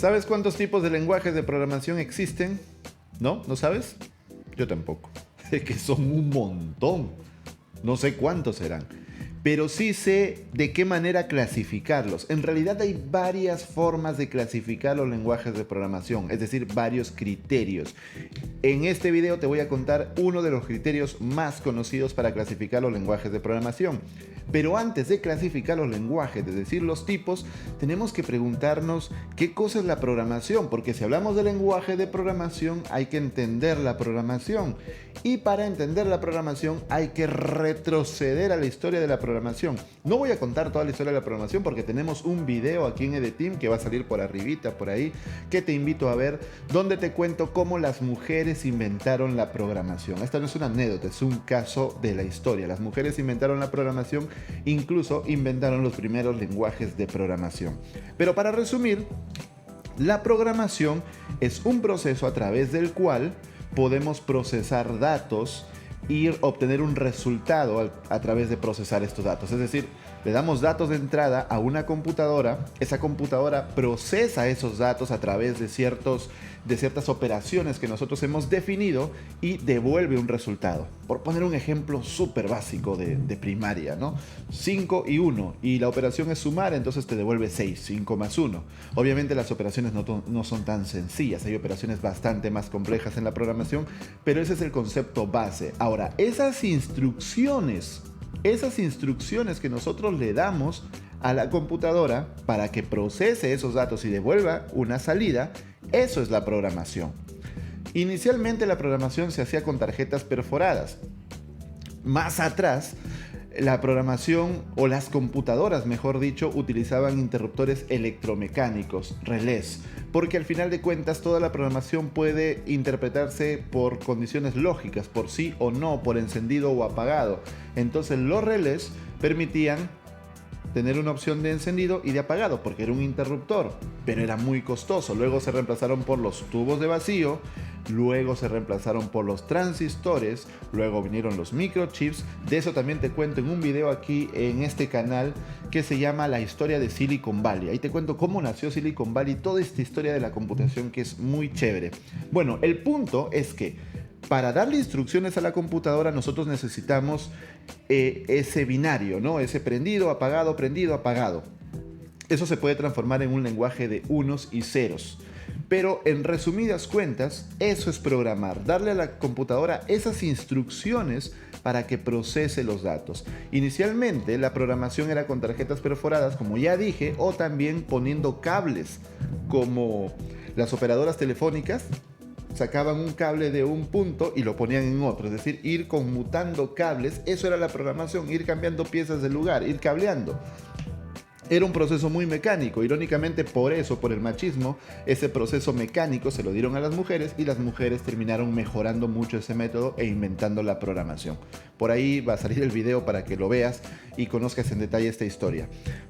¿Sabes cuántos tipos de lenguajes de programación existen? ¿No? ¿No sabes? Yo tampoco. Es que son un montón. No sé cuántos serán. Pero sí sé de qué manera clasificarlos. En realidad hay varias formas de clasificar los lenguajes de programación, es decir, varios criterios. En este video te voy a contar uno de los criterios más conocidos para clasificar los lenguajes de programación. Pero antes de clasificar los lenguajes, de decir los tipos, tenemos que preguntarnos qué cosa es la programación, porque si hablamos de lenguaje de programación hay que entender la programación. Y para entender la programación hay que retroceder a la historia de la programación. No voy a contar toda la historia de la programación porque tenemos un video aquí en EDTeam que va a salir por arribita, por ahí, que te invito a ver, donde te cuento cómo las mujeres inventaron la programación. Esta no es una anécdota, es un caso de la historia. Las mujeres inventaron la programación, incluso inventaron los primeros lenguajes de programación. Pero para resumir, la programación es un proceso a través del cual podemos procesar datos y obtener un resultado a través de procesar estos datos. Es decir, le damos datos de entrada a una computadora, esa computadora procesa esos datos a través de ciertas operaciones que nosotros hemos definido y devuelve un resultado. Por poner un ejemplo súper básico de primaria, ¿no? 5 y 1, y la operación es sumar, entonces te devuelve 6, 5 más 1. Obviamente las operaciones no son tan sencillas, hay operaciones bastante más complejas en la programación, pero ese es el concepto base. Ahora, esas instrucciones que nosotros le damos a la computadora para que procese esos datos y devuelva una salida, eso es la programación. Inicialmente la programación se hacía con tarjetas perforadas. Más atrás, la programación, o las computadoras, mejor dicho, utilizaban interruptores electromecánicos, relés, porque al final de cuentas toda la programación puede interpretarse por condiciones lógicas, por sí o no, por encendido o apagado. Entonces los relés permitían tener una opción de encendido y de apagado, porque era un interruptor, pero era muy costoso. Luego se reemplazaron por los tubos de vacío, luego se reemplazaron por los transistores, luego vinieron los microchips. De eso también te cuento en un video aquí en este canal que se llama La historia de Silicon Valley. Ahí te cuento cómo nació Silicon Valley, toda esta historia de la computación que es muy chévere. Bueno, el punto es que para darle instrucciones a la computadora nosotros necesitamos ese binario, ¿no? Ese prendido, apagado. Eso se puede transformar en un lenguaje de unos y ceros. Pero en resumidas cuentas, eso es programar, darle a la computadora esas instrucciones para que procese los datos. Inicialmente la programación era con tarjetas perforadas, como ya dije, o también poniendo cables, como las operadoras telefónicas sacaban un cable de un punto y lo ponían en otro, es decir, ir conmutando cables. Eso era la programación, ir cambiando piezas del lugar, ir cableando. Era un proceso muy mecánico. Irónicamente, por eso, por el machismo, ese proceso mecánico se lo dieron a las mujeres y las mujeres terminaron mejorando mucho ese método e inventando la programación. Por ahí va a salir el video para que lo veas y conozcas en detalle esta historia.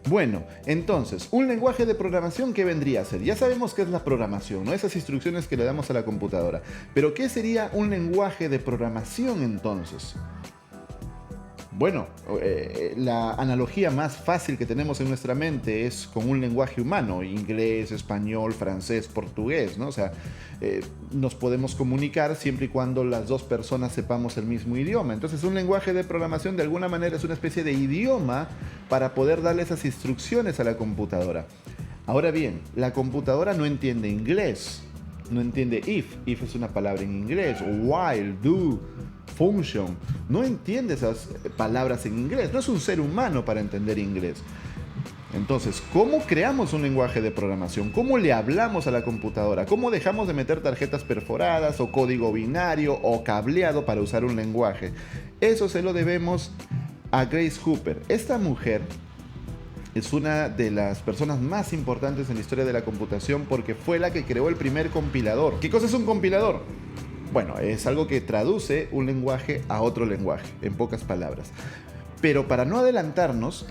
Bueno, entonces, un lenguaje de programación, ¿qué vendría a ser? Ya sabemos qué es la programación, ¿no? Esas instrucciones que le damos a la computadora. Pero, ¿qué sería un lenguaje de programación entonces? Bueno, la analogía más fácil que tenemos en nuestra mente es con un lenguaje humano: inglés, español, francés, portugués, ¿no? O sea, nos podemos comunicar siempre y cuando las dos personas sepamos el mismo idioma. Entonces, un lenguaje de programación de alguna manera es una especie de idioma para poder darle esas instrucciones a la computadora. Ahora bien, la computadora no entiende inglés, no entiende if es una palabra en inglés, while, do, function, no entiende esas palabras en inglés, no es un ser humano para entender inglés. Entonces, ¿cómo creamos un lenguaje de programación? ¿Cómo le hablamos a la computadora? ¿Cómo dejamos de meter tarjetas perforadas o código binario o cableado para usar un lenguaje? Eso se lo debemos a Grace Hopper. Esta mujer es una de las personas más importantes en la historia de la computación porque fue la que creó el primer compilador. ¿Qué cosa es un compilador? Bueno, es algo que traduce un lenguaje a otro lenguaje, en pocas palabras. Pero para no adelantarnos,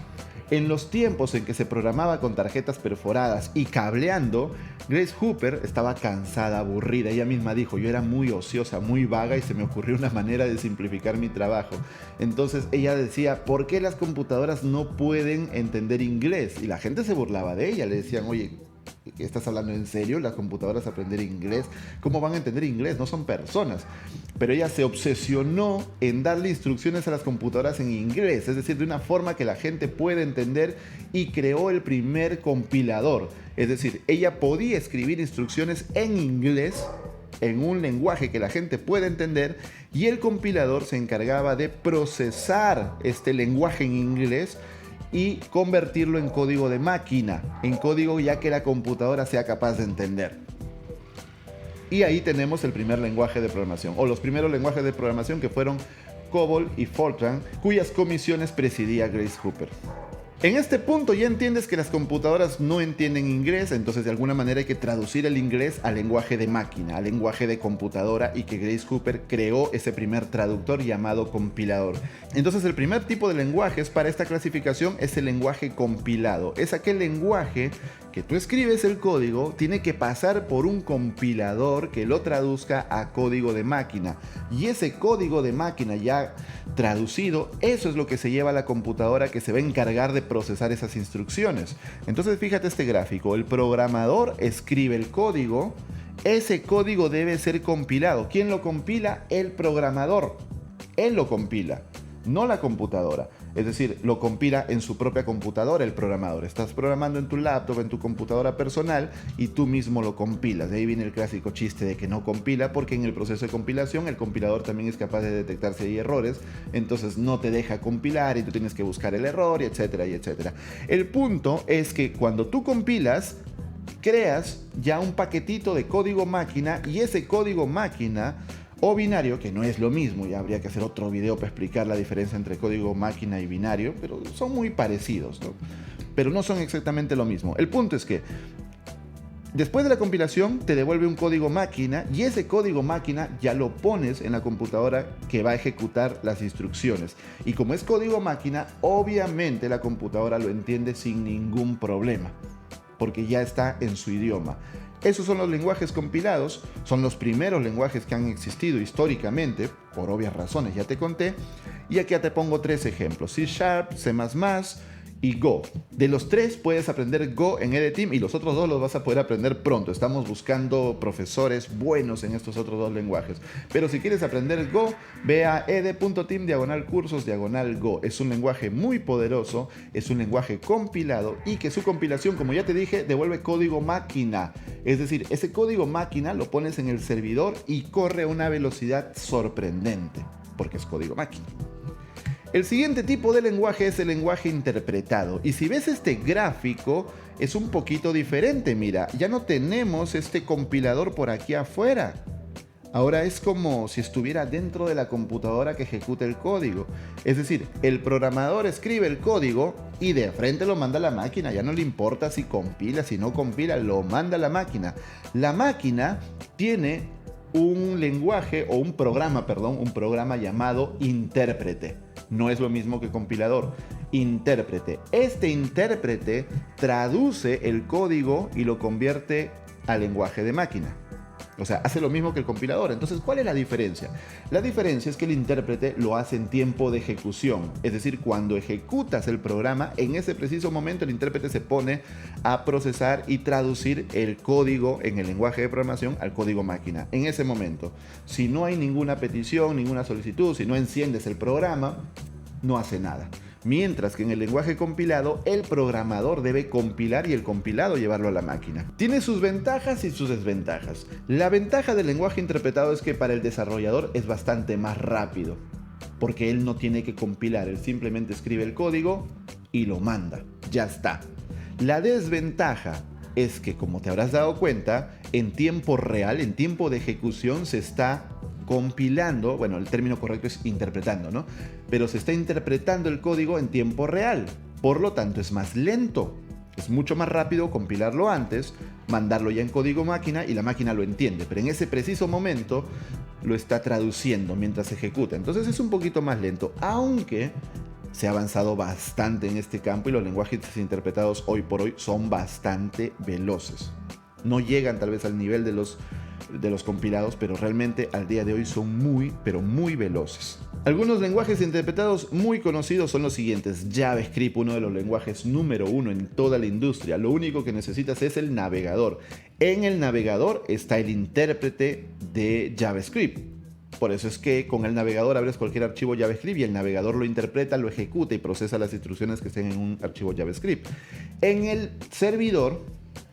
en los tiempos en que se programaba con tarjetas perforadas y cableando, Grace Hopper estaba cansada, aburrida. Ella misma dijo: yo era muy ociosa, muy vaga y se me ocurrió una manera de simplificar mi trabajo. Entonces ella decía: ¿por qué las computadoras no pueden entender inglés? Y la gente se burlaba de ella, le decían: oye, ¿Estás hablando en serio? ¿Las computadoras aprender inglés? ¿Cómo van a entender inglés? No son personas. Pero ella se obsesionó en darle instrucciones a las computadoras en inglés, es decir, de una forma que la gente pueda entender, y creó el primer compilador. Es decir, ella podía escribir instrucciones en inglés, en un lenguaje que la gente pueda entender, y el compilador se encargaba de procesar este lenguaje en inglés y convertirlo en código de máquina, en código ya que la computadora sea capaz de entender. Y ahí tenemos el primer lenguaje de programación, o los primeros lenguajes de programación, que fueron COBOL y Fortran, cuyas comisiones presidía Grace Hopper. En este punto ya entiendes que las computadoras no entienden inglés, entonces de alguna manera hay que traducir el inglés al lenguaje de máquina, al lenguaje de computadora, y que Grace Hopper creó ese primer traductor llamado compilador. Entonces el primer tipo de lenguajes para esta clasificación es el lenguaje compilado. Es aquel lenguaje que tú escribes el código, tiene que pasar por un compilador que lo traduzca a código de máquina. Y ese código de máquina ya traducido, eso es lo que se lleva a la computadora, que se va a encargar de procesar esas instrucciones. Entonces fíjate este gráfico, el programador escribe el código, ese código debe ser compilado. ¿Quién lo compila? El programador. Él lo compila, no la computadora. Es decir, lo compila en su propia computadora el programador. Estás programando en tu laptop, en tu computadora personal, y tú mismo lo compilas. De ahí viene el clásico chiste de que no compila, porque en el proceso de compilación el compilador también es capaz de detectar si hay errores, entonces no te deja compilar y tú tienes que buscar el error, y etcétera, y etcétera. El punto es que cuando tú compilas, creas ya un paquetito de código máquina, y ese código máquina o binario, que no es lo mismo, ya habría que hacer otro video para explicar la diferencia entre código máquina y binario, pero son muy parecidos, ¿no? Pero no son exactamente lo mismo. El punto es que después de la compilación te devuelve un código máquina, y ese código máquina ya lo pones en la computadora que va a ejecutar las instrucciones. Y como es código máquina, obviamente la computadora lo entiende sin ningún problema, porque ya está en su idioma. Esos son los lenguajes compilados, son los primeros lenguajes que han existido históricamente, por obvias razones, ya te conté. Y aquí ya te pongo 3 ejemplos: C#, C++ y Go. De los 3 puedes aprender Go en EDTeam, y los otros 2 los vas a poder aprender pronto. Estamos buscando profesores buenos en estos otros 2 lenguajes. Pero si quieres aprender Go, ve a ed.team/cursos/Go. Es un lenguaje muy poderoso, es un lenguaje compilado, y que su compilación, como ya te dije, devuelve código máquina. Es decir, ese código máquina lo pones en el servidor y corre a una velocidad sorprendente, porque es código máquina. El siguiente tipo de lenguaje es el lenguaje interpretado. Y si ves este gráfico, es un poquito diferente. Mira, ya no tenemos este compilador por aquí afuera. Ahora es como si estuviera dentro de la computadora que ejecuta el código. Es decir, el programador escribe el código y de frente lo manda a la máquina. Ya no le importa si compila, si no compila, lo manda a la máquina. La máquina tiene un lenguaje, o un programa llamado intérprete. No es lo mismo que compilador. Intérprete. Este intérprete traduce el código y lo convierte al lenguaje de máquina. O sea, hace lo mismo que el compilador. Entonces, ¿cuál es la diferencia? La diferencia es que el intérprete lo hace en tiempo de ejecución. Es decir, cuando ejecutas el programa, en ese preciso momento el intérprete se pone a procesar y traducir el código en el lenguaje de programación al código máquina. En ese momento, si no hay ninguna petición, ninguna solicitud, si no enciendes el programa, no hace nada. Mientras que en el lenguaje compilado, el programador debe compilar y el compilado llevarlo a la máquina. Tiene sus ventajas y sus desventajas. La ventaja del lenguaje interpretado es que para el desarrollador es bastante más rápido, porque él no tiene que compilar, él simplemente escribe el código y lo manda. Ya está. La desventaja es que, como te habrás dado cuenta, en tiempo real, en tiempo de ejecución, se está compilando, bueno, el término correcto es interpretando, ¿no? Pero se está interpretando el código en tiempo real, por lo tanto es más lento. Es mucho más rápido compilarlo antes, mandarlo ya en código máquina y la máquina lo entiende, pero en ese preciso momento lo está traduciendo mientras se ejecuta. Entonces es un poquito más lento, aunque se ha avanzado bastante en este campo y los lenguajes interpretados hoy por hoy son bastante veloces. No llegan tal vez al nivel de los de los compilados, pero realmente al día de hoy son muy, pero muy veloces. Algunos lenguajes interpretados muy conocidos son los siguientes. JavaScript, uno de los lenguajes número uno en toda la industria. Lo único que necesitas es el navegador. En el navegador está el intérprete de JavaScript. Por eso es que con el navegador abres cualquier archivo JavaScript y el navegador lo interpreta, lo ejecuta y procesa las instrucciones que estén en un archivo JavaScript. En el servidor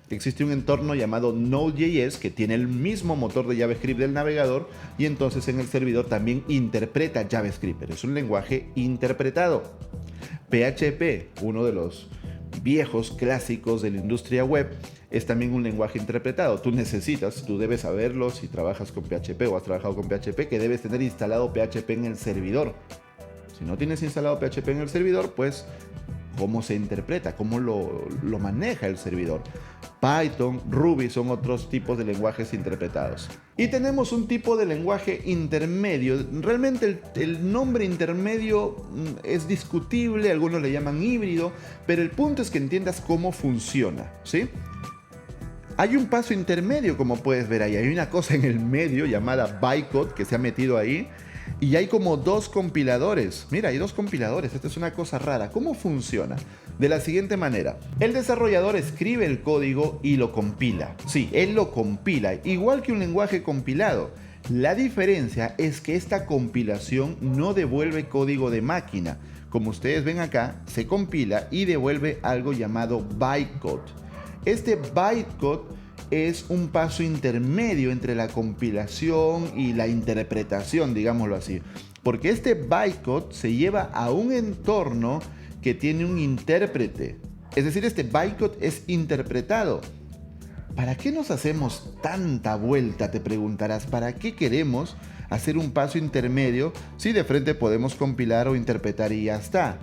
existe un entorno llamado Node.js que tiene el mismo motor de JavaScript del navegador y entonces en el servidor también interpreta JavaScript, pero es un lenguaje interpretado. PHP, uno de los viejos clásicos de la industria web, es también un lenguaje interpretado. Tú debes saberlo si trabajas con PHP o has trabajado con PHP, que debes tener instalado PHP en el servidor. Si no tienes instalado PHP en el servidor, pues ¿cómo se interpreta? ¿Cómo lo maneja el servidor? Python, Ruby son otros tipos de lenguajes interpretados. Y tenemos un tipo de lenguaje intermedio. Realmente el nombre intermedio es discutible, algunos le llaman híbrido, pero el punto es que entiendas cómo funciona, ¿sí? Hay un paso intermedio, como puedes ver ahí. Hay una cosa en el medio llamada bytecode que se ha metido ahí. Y hay como dos compiladores. Mira, hay dos compiladores. Esta es una cosa rara. ¿Cómo funciona? De la siguiente manera. El desarrollador escribe el código y lo compila. Sí, él lo compila, igual que un lenguaje compilado. La diferencia es que esta compilación no devuelve código de máquina. Como ustedes ven acá, se compila y devuelve algo llamado bytecode. Este bytecode es un paso intermedio entre la compilación y la interpretación, digámoslo así. Porque este bytecode se lleva a un entorno que tiene un intérprete. Es decir, este bytecode es interpretado. ¿Para qué nos hacemos tanta vuelta? Te preguntarás. ¿Para qué queremos hacer un paso intermedio si de frente podemos compilar o interpretar y ya está?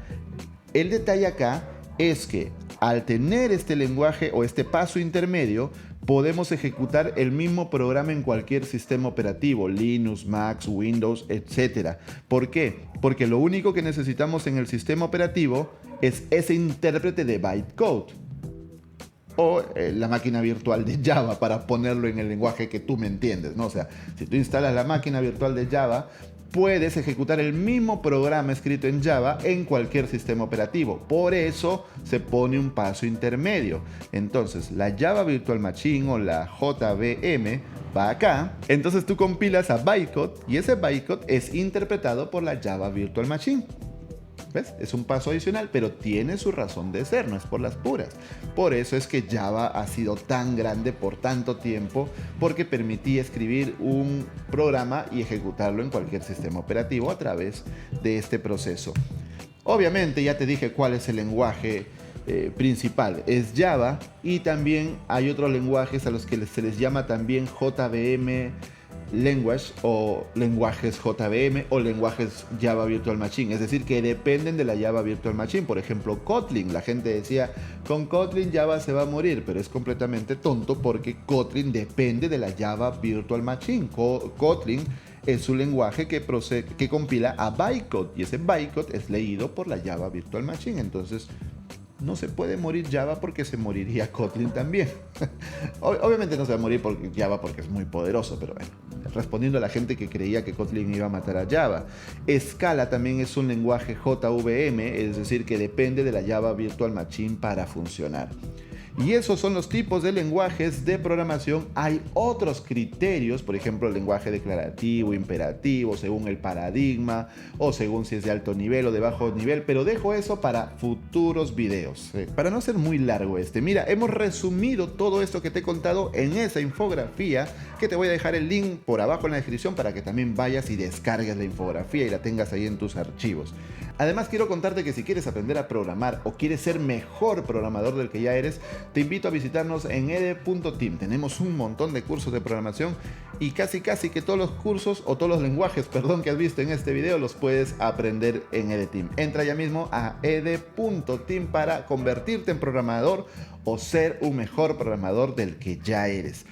El detalle acá es que al tener este lenguaje o este paso intermedio, podemos ejecutar el mismo programa en cualquier sistema operativo, Linux, Mac, Windows, etc. ¿Por qué? Porque lo único que necesitamos en el sistema operativo es ese intérprete de bytecode o la máquina virtual de Java, para ponerlo en el lenguaje que tú me entiendes, ¿no? O sea, si tú instalas la máquina virtual de Java, puedes ejecutar el mismo programa escrito en Java en cualquier sistema operativo. Por eso se pone un paso intermedio. Entonces, la Java Virtual Machine o la JVM va acá. Entonces tú compilas a bytecode y ese bytecode es interpretado por la Java Virtual Machine. ¿Ves? Es un paso adicional, pero tiene su razón de ser, no es por las puras. Por eso es que Java ha sido tan grande por tanto tiempo, porque permitía escribir un programa y ejecutarlo en cualquier sistema operativo a través de este proceso. Obviamente ya te dije cuál es el lenguaje principal, es Java, y también hay otros lenguajes a los que se les llama también JVM Language o lenguajes JVM o lenguajes Java Virtual Machine, es decir, que dependen de la Java Virtual Machine. Por ejemplo, Kotlin. La gente decía, con Kotlin Java se va a morir, pero es completamente tonto porque Kotlin depende de la Java Virtual Machine. Kotlin es un lenguaje que compila a bytecode y ese bytecode es leído por la Java Virtual Machine. Entonces, no se puede morir Java porque se moriría Kotlin también. Obviamente no se va a morir Java porque es muy poderoso, pero bueno, respondiendo a la gente que creía que Kotlin iba a matar a Java. Scala también es un lenguaje JVM, es decir, que depende de la Java Virtual Machine para funcionar. Y esos son los tipos de lenguajes de programación. Hay otros criterios, por ejemplo, el lenguaje declarativo, imperativo, según el paradigma, o según si es de alto nivel o de bajo nivel, pero dejo eso para futuros videos. Para no ser muy largo mira, hemos resumido todo esto que te he contado en esa infografía, que te voy a dejar el link por abajo en la descripción para que también vayas y descargues la infografía y la tengas ahí en tus archivos. Además, quiero contarte que si quieres aprender a programar o quieres ser mejor programador del que ya eres, te invito a visitarnos en ede.team. Tenemos un montón de cursos de programación y casi que todos los cursos o todos los lenguajes, que has visto en este video los puedes aprender en EdeTeam. Entra ya mismo a ede.team para convertirte en programador o ser un mejor programador del que ya eres.